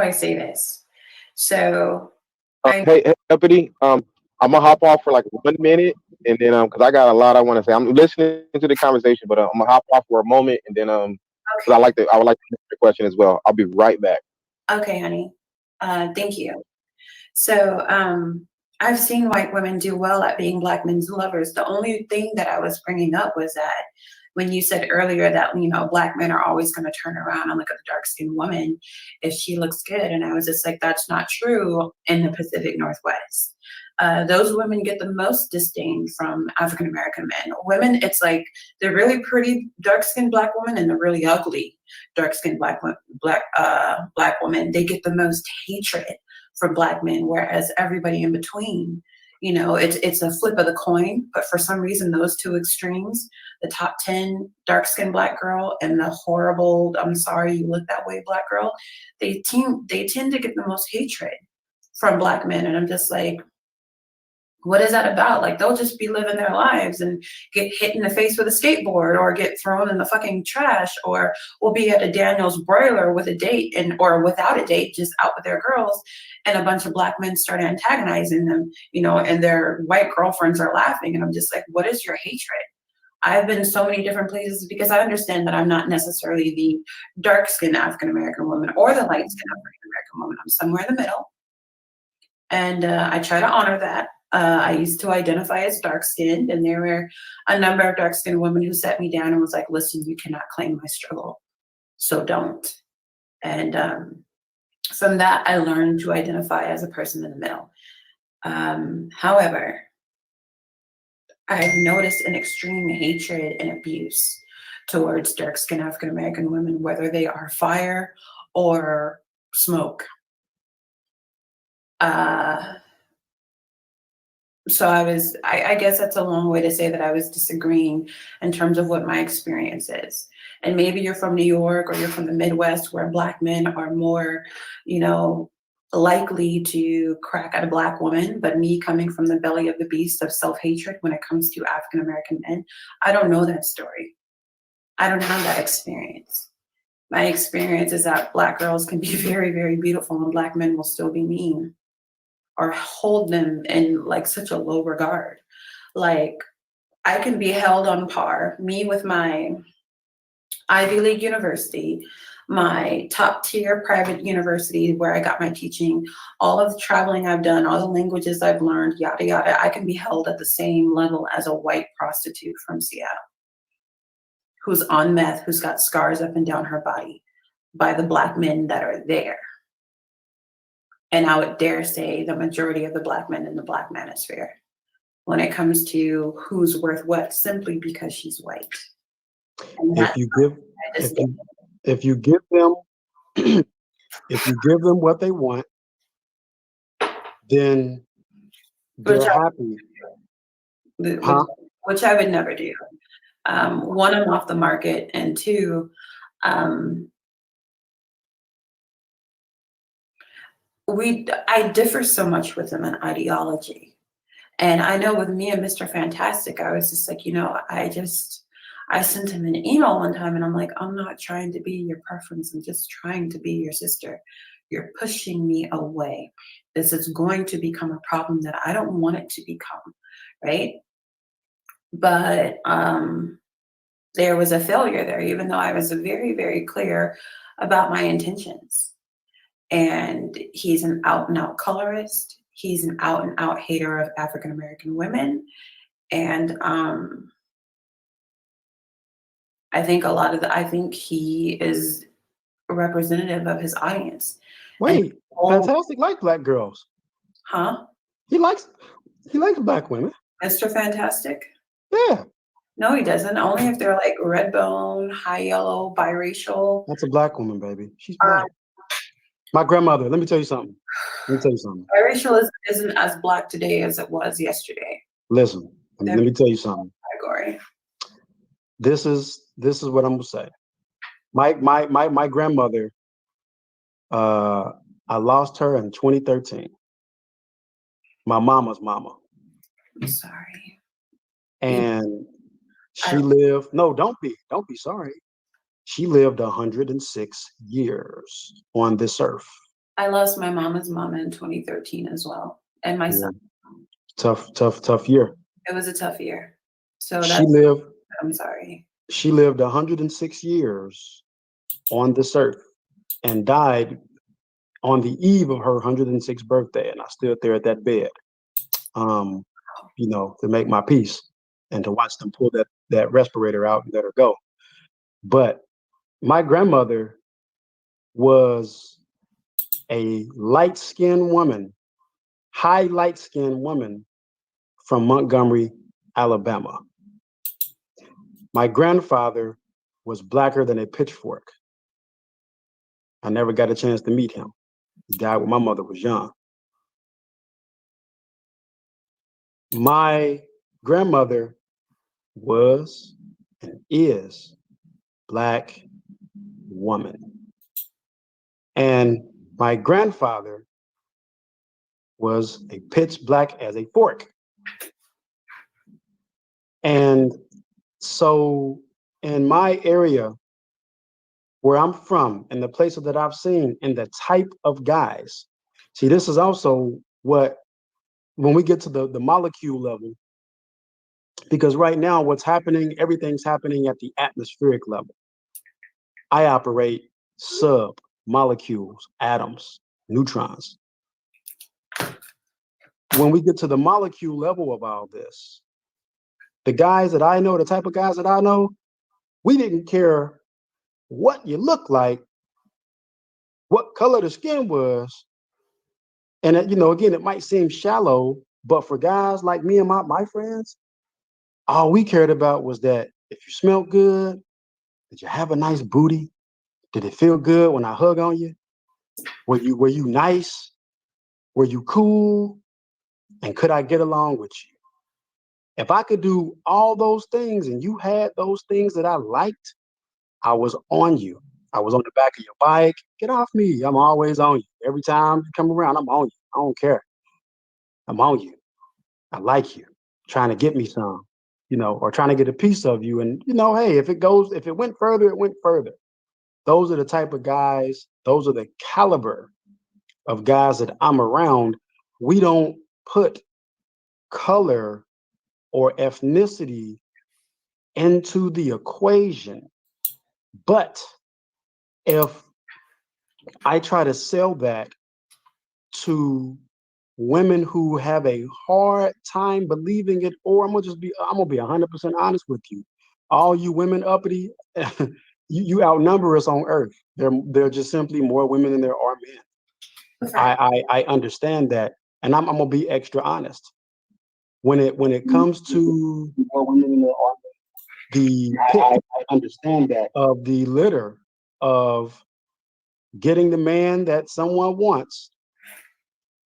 I say this? So I Hey, Uppity, I'm gonna hop off for like 1 minute, and then because I got a lot I want to say. I'm listening to the conversation, but I'm gonna hop off for a moment, and then because okay, I would like to answer the question as well. I'll be right back. okay, honey. Thank you. So I've seen white women do well at being black men's lovers. The only thing that I was bringing up was that when you said earlier that black men are always going to turn around and look at the dark skinned woman if she looks good, and I was just like, that's not true in the Pacific Northwest. Those women get the most disdain from African American men. Women, it's like they're really pretty dark skinned black women and the really ugly dark skinned black woman. They get the most hatred for black men, whereas everybody in between, it's a flip of the coin. But for some reason, those two extremes, the top 10 dark skinned black girl and the horrible, I'm sorry you look that way black girl, they tend to get the most hatred from black men. And I'm just like, what is that about? Like, they'll just be living their lives and get hit in the face with a skateboard or get thrown in the fucking trash, or will be at a Daniel's broiler with a date or without a date, just out with their girls. And a bunch of black men start antagonizing them, and their white girlfriends are laughing. And I'm just like, what is your hatred? I've been so many different places because I understand that I'm not necessarily the dark skinned African American woman or the light skinned African American woman. I'm somewhere in the middle. And I try to honor that. I used to identify as dark skinned, and there were a number of dark skinned women who sat me down and was like, listen, you cannot claim my struggle, so don't. And from that, I learned to identify as a person in the middle. However, I've noticed an extreme hatred and abuse towards dark skinned African American women, whether they are fire or smoke. So I guess that's a long way to say that I was disagreeing in terms of what my experience is. And maybe you're from New York or you're from the Midwest where black men are more, likely to crack at a black woman. But me coming from the belly of the beast of self-hatred when it comes to African American men, I don't know that story. I don't have that experience. My experience is that black girls can be very, very beautiful and black men will still be mean or hold them in like such a low regard. Like, I can be held on par, me with my Ivy League university, my top tier private university where I got my teaching, all of the traveling I've done, all the languages I've learned, yada, yada. I can be held at the same level as a white prostitute from Seattle who's on meth, who's got scars up and down her body by the black men that are there. And I would dare say the majority of the black men in the black manosphere when it comes to who's worth what, simply because she's white. And If that's you give, if you give them, if you give them what they want, then which they're happy. Huh? which I would never do. One, I'm off the market, and two, I differ so much with them in ideology. And I know with me and Mr. Fantastic, I was just like, I sent him an email one time and I'm like, I'm not trying to be your preference. I'm just trying to be your sister. You're pushing me away. This is going to become a problem that I don't want it to become, right? But there was a failure there, even though I was very, very clear about my intentions. And he's an out and out colorist. He's an out and out hater of African American women. And I think he is a representative of his audience. Wait, Fantastic like black girls. Huh? He likes black women. Mr. Fantastic? Yeah. No, he doesn't. Only if they're like red bone, high yellow, biracial. That's a black woman, baby. She's black. My grandmother, let me tell you something. Biracial isn't as black today as it was yesterday. Listen, let me tell you something. Category. This is what I'm gonna say. My grandmother, I lost her in 2013. My mama's mama. I'm sorry. And she lived, no, don't be sorry. She lived 106 years on this earth. I lost my mama's mama in 2013 as well, and my Yeah. son. Tough year. It was a tough year. So She that's, lived I'm sorry. she lived 106 years on this earth and died on the eve of her 106th birthday. And I stood there at that bed, to make my peace and to watch them pull that respirator out and let her go. But my grandmother was a light-skinned woman, high light-skinned woman from Montgomery, Alabama. My grandfather was blacker than a pitchfork. I never got a chance to meet him. He died when my mother was young. My grandmother was and is Black woman. And my grandfather was a pitch black as a fork. And so in my area where I'm from and the places that I've seen and the type of guys, see, this is also what, when we get to the molecule level, because right now what's happening, everything's happening at the atmospheric level. I operate sub molecules, atoms, neutrons. When we get to the molecule level of all this, the guys that I know, the type of guys that I know, we didn't care what you look like, what color the skin was. And again, it might seem shallow, but for guys like me and my friends, all we cared about was that if you smelled good, did you have a nice booty? Did it feel good when I hug on you? Were you nice? Were you cool? And could I get along with you? If I could do all those things and you had those things that I liked, I was on you. I was on the back of your bike. Get off me. I'm always on you. Every time you come around, I'm on you. I don't care. I'm on you. I like you. Trying to get me some, or trying to get a piece of you. And, hey, if it went further, it went further. Those are the type of guys, those are the caliber of guys that I'm around. We don't put color or ethnicity into the equation. But if I try to sell that to women who have a hard time believing it, or I'm gonna be 100% honest with you. All you women uppity, you outnumber us on earth. There are just simply more women than there are men. I understand that, and I'm gonna be extra honest. When it comes to more women than there are the pick I understand that of the litter of getting the man that someone wants,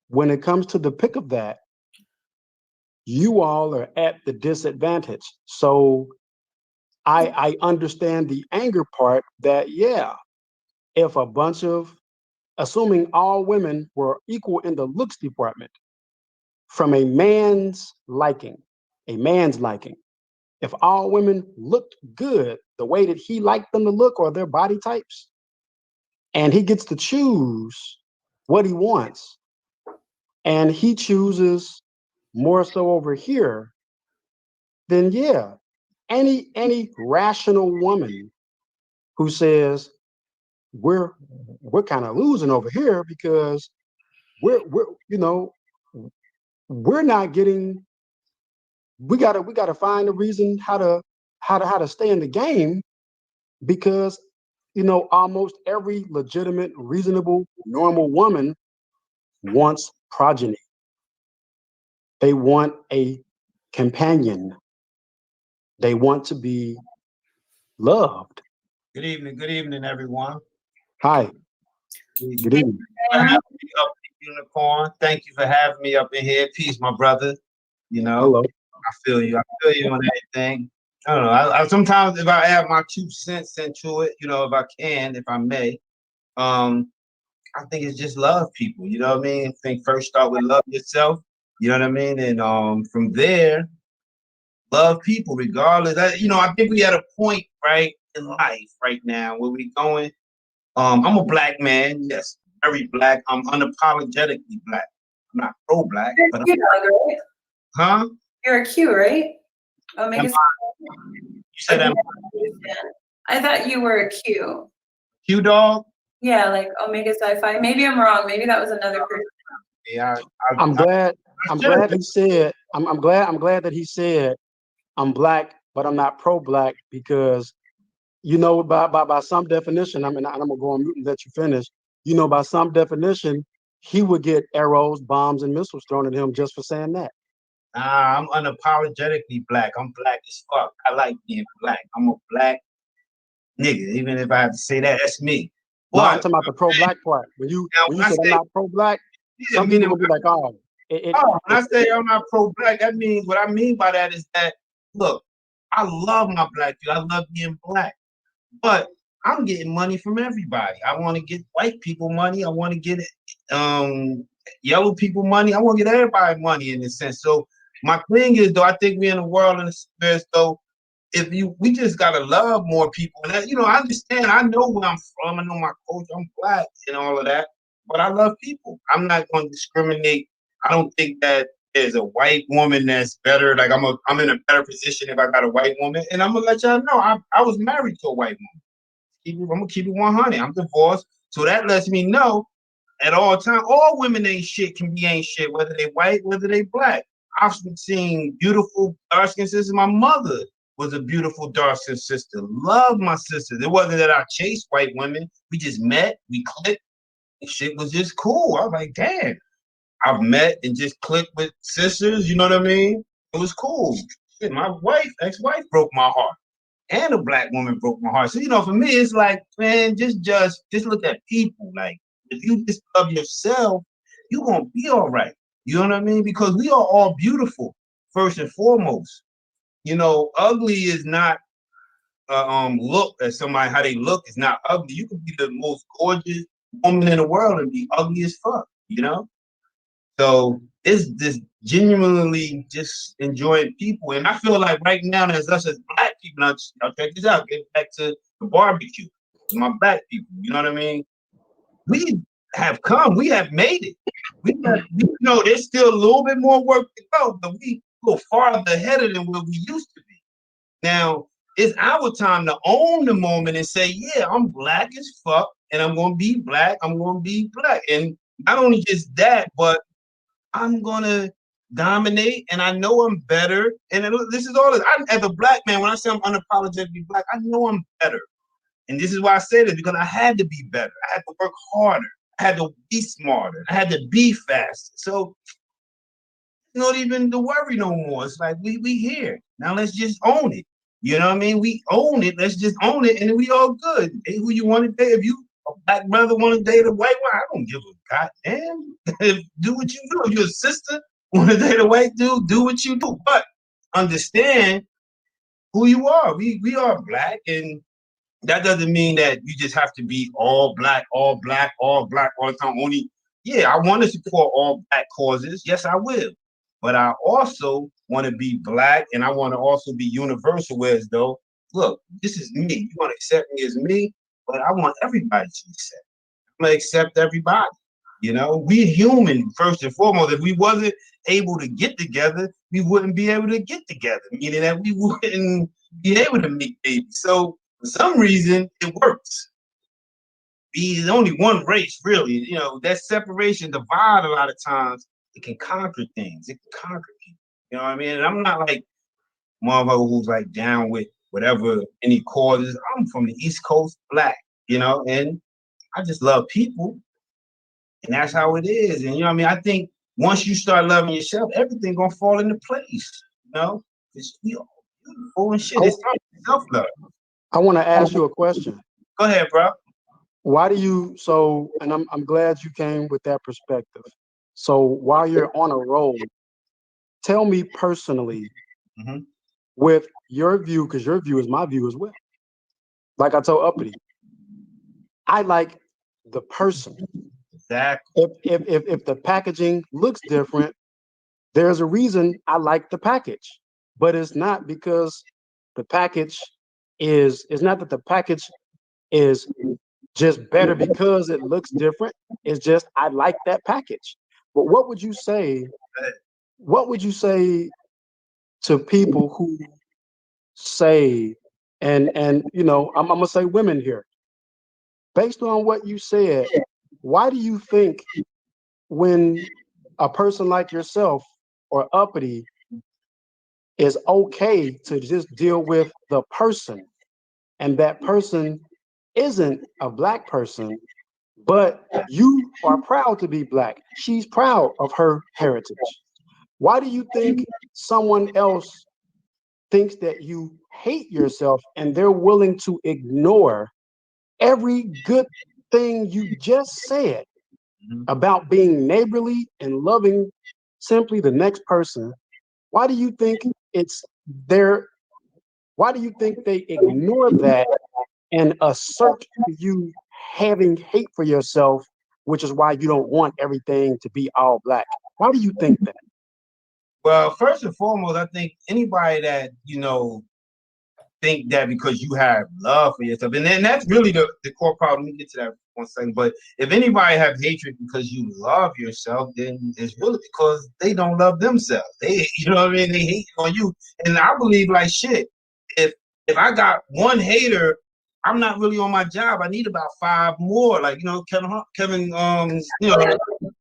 when it comes to the pick of that, you all are at the disadvantage. So I understand the anger part that, yeah, if a bunch of, assuming all women were equal in the looks department, from a man's liking, if all women looked good the way that he liked them to look or their body types, and he gets to choose what he wants, and he chooses more so over here, then yeah, any rational woman who says we're kind of losing over here because we're we're not getting, we gotta find a reason how to stay in the game, because almost every legitimate, reasonable, normal woman wants progeny. They want a companion. They want to be loved. Good evening, everyone. Hi, good evening. For having me up in Unicorn. Thank you for having me up in here. Peace, my brother. Hello. I feel you. I feel you on everything. I don't know. I sometimes, if I add my 2 cents into it, if I can, if I may, I think it's just love people. You know what I mean? I think first start with love yourself. You know what I mean? And from there, love people regardless. I think we at a point right in life right now where we going. I'm a black man, yes, very black. I'm unapologetically black. I'm not pro-black, You're a but Q dog, right? huh? You're a Q, right? Am Omega. you said I'm I thought you were a Q. Q dog? Yeah, like Omega Sci-Fi. Maybe I'm wrong. Maybe that was another person. Yeah, I'm glad. I'm should. glad he said. I'm glad. I'm glad that he said I'm black, but I'm not pro-black because by some definition. I mean, I'm gonna go on mute and let you finish. By some definition, he would get arrows, bombs, and missiles thrown at him just for saying that. Nah, I'm unapologetically black. I'm black as fuck. I like being black. I'm a black nigga. Even if I have to say that, that's me. No, I'm But talking about the pro-black part. When you now when you when I said I'm say not pro-black, yeah, some people meaning will be like, oh, when I say I'm not pro-black, that means what I mean by that is that look, I love my black people. I love being black. But I'm getting money from everybody. I want to get white people money. I want to get yellow people money. I want to get everybody money in this sense. So my thing is though, I think we're in a world in the space though, we just gotta love more people. And that, I understand, I know where I'm from, I know my culture, I'm black and all of that, but I love people. I'm not gonna discriminate. I don't think that there's a white woman that's better. Like I'm in a better position if I got a white woman. And I'm gonna let y'all know I was married to a white woman. I'm gonna keep it 100. I'm divorced. So that lets me know at all times, all women ain't shit can be ain't shit, whether they white, whether they black. I've seen beautiful dark skinned sisters. My mother was a beautiful dark skinned sister. Love my sisters. It wasn't that I chased white women. We just met, we clicked, and shit was just cool. I was like, damn. I've met and just clicked with sisters, you know what I mean? It was cool. Shit, my ex-wife broke my heart. And a black woman broke my heart. So, for me, it's like, man, just look at people. Like, if you just love yourself, you're gonna be all right. You know what I mean? Because we are all beautiful, first and foremost. Ugly is not look at somebody how they look is not ugly. You can be the most gorgeous woman in the world and be ugly as fuck. So it's just genuinely just enjoying people. And I feel like right now, as us as black people, now check this out, get back to the barbecue, my black people, you know what I mean? We have made it. There's still a little bit more work to go, but we go farther ahead than where we used to be. Now, it's our time to own the moment and say, yeah, I'm black as fuck, and I'm going to be black. I'm going to be black. And not only just that, but I'm gonna dominate, and I know I'm better. And this is all. As a black man, when I say I'm unapologetically black, I know I'm better. And this is why I say this because I had to be better. I had to work harder. I had to be smarter. I had to be faster. So it's not even to worry no more. It's like we here now. Let's just own it. You know what I mean? We own it. Let's just own it, and we all good. Hey, who you want to date? If you a black brother want to date a white one, I don't give a goddamn. Do what you do. If you're a sister want to date a white dude, do what you do. But understand who you are. We are black, and that doesn't mean that you just have to be all black, all black, all black all the time. I want to support all black causes. Yes, I will. But I also want to be black, and I want to also be universal. Whereas though, look, this is me. You want to accept me as me, but I want everybody to accept. I'm gonna accept everybody. We're human first and foremost. If we wasn't able to get together, we wouldn't be able to get together. Meaning that we wouldn't be able to make babies. So for some reason, it works. There's only one race, really. That separation, divide a lot of times, it can conquer things. It can conquer people. You know what I mean? And I'm not like motherfucker who's like down with whatever any causes. I'm from the East Coast, black, and I just love people. And that's how it is. And I think once you start loving yourself, everything gonna fall into place. It's we all beautiful and shit. It's time for self-love. I want to ask you a question. Go ahead, bro. Why do you and I'm glad you came with that perspective. So while you're on a roll, tell me personally, with your view, because your view is my view as well. Like I told Uppity, I like the person. Exactly. If the packaging looks different, there's a reason I like the package. But it's not because the package it's not that the package is just better because it looks different. It's just I like that package. But what would you say? What would you say to people who say, and you know, I'm gonna say women here, based on what you said, why do you think when a person like yourself or Uppity is okay to just deal with the person, and that person isn't a black person, but you are proud to be black? She's proud of her heritage. Why do you think someone else thinks that you hate yourself and they're willing to ignore every good thing you just said about being neighborly and loving simply the next person? Why do you think it's their, why do you think they ignore that and assert you having hate for yourself, which is why you don't want everything to be all black? Why do you think that? Well, first and foremost, I think anybody that, think that because you have love for yourself, and then that's really the core problem. Let me get to that one second. But if anybody have hatred because you love yourself, then it's really because they don't love themselves. They, you know what I mean? They hate on you. And I believe like shit. If I got one hater, I'm not really on my job. I need about 5 more. Like, Kevin,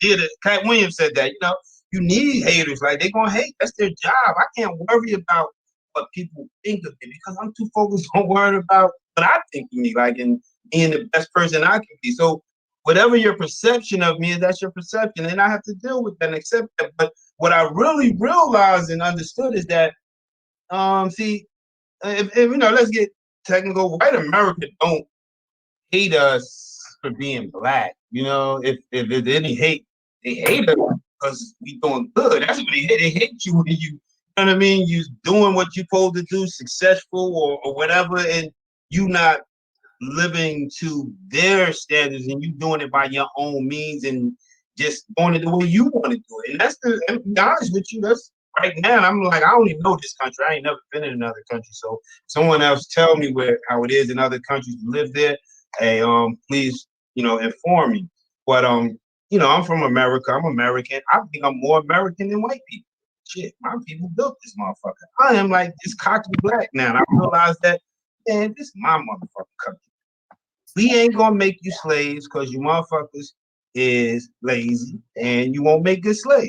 did it. Cat Williams said that, you need haters. Like, they're gonna hate. That's their job. I can't worry about what people think of me because I'm too focused on worrying about what I think of me, like, and being the best person I can be. So whatever your perception of me is, that's your perception, and I have to deal with that and accept that. But what I really realized and understood is that, see, if let's get technical. White America don't hate us for being black. If there's any hate, they hate us because we doing good. That's what they hate. They hate you when you know what I mean? You doing what you're supposed to do, successful or whatever, and you not living to their standards and you doing it by your own means and just doing it the way you want to do it. And and to be honest with you, that's right now. I'm like, I don't even know this country. I ain't never been in another country. So someone else tell me how it is in other countries to live there. Hey, please, inform me. But I'm from America. I'm American. I think I'm more American than white people. Shit, my people built this motherfucker. I am like this cocky black now. And I realize that, man, this is my motherfucking country. We ain't gonna make you slaves because you motherfuckers is lazy and you won't make good slaves.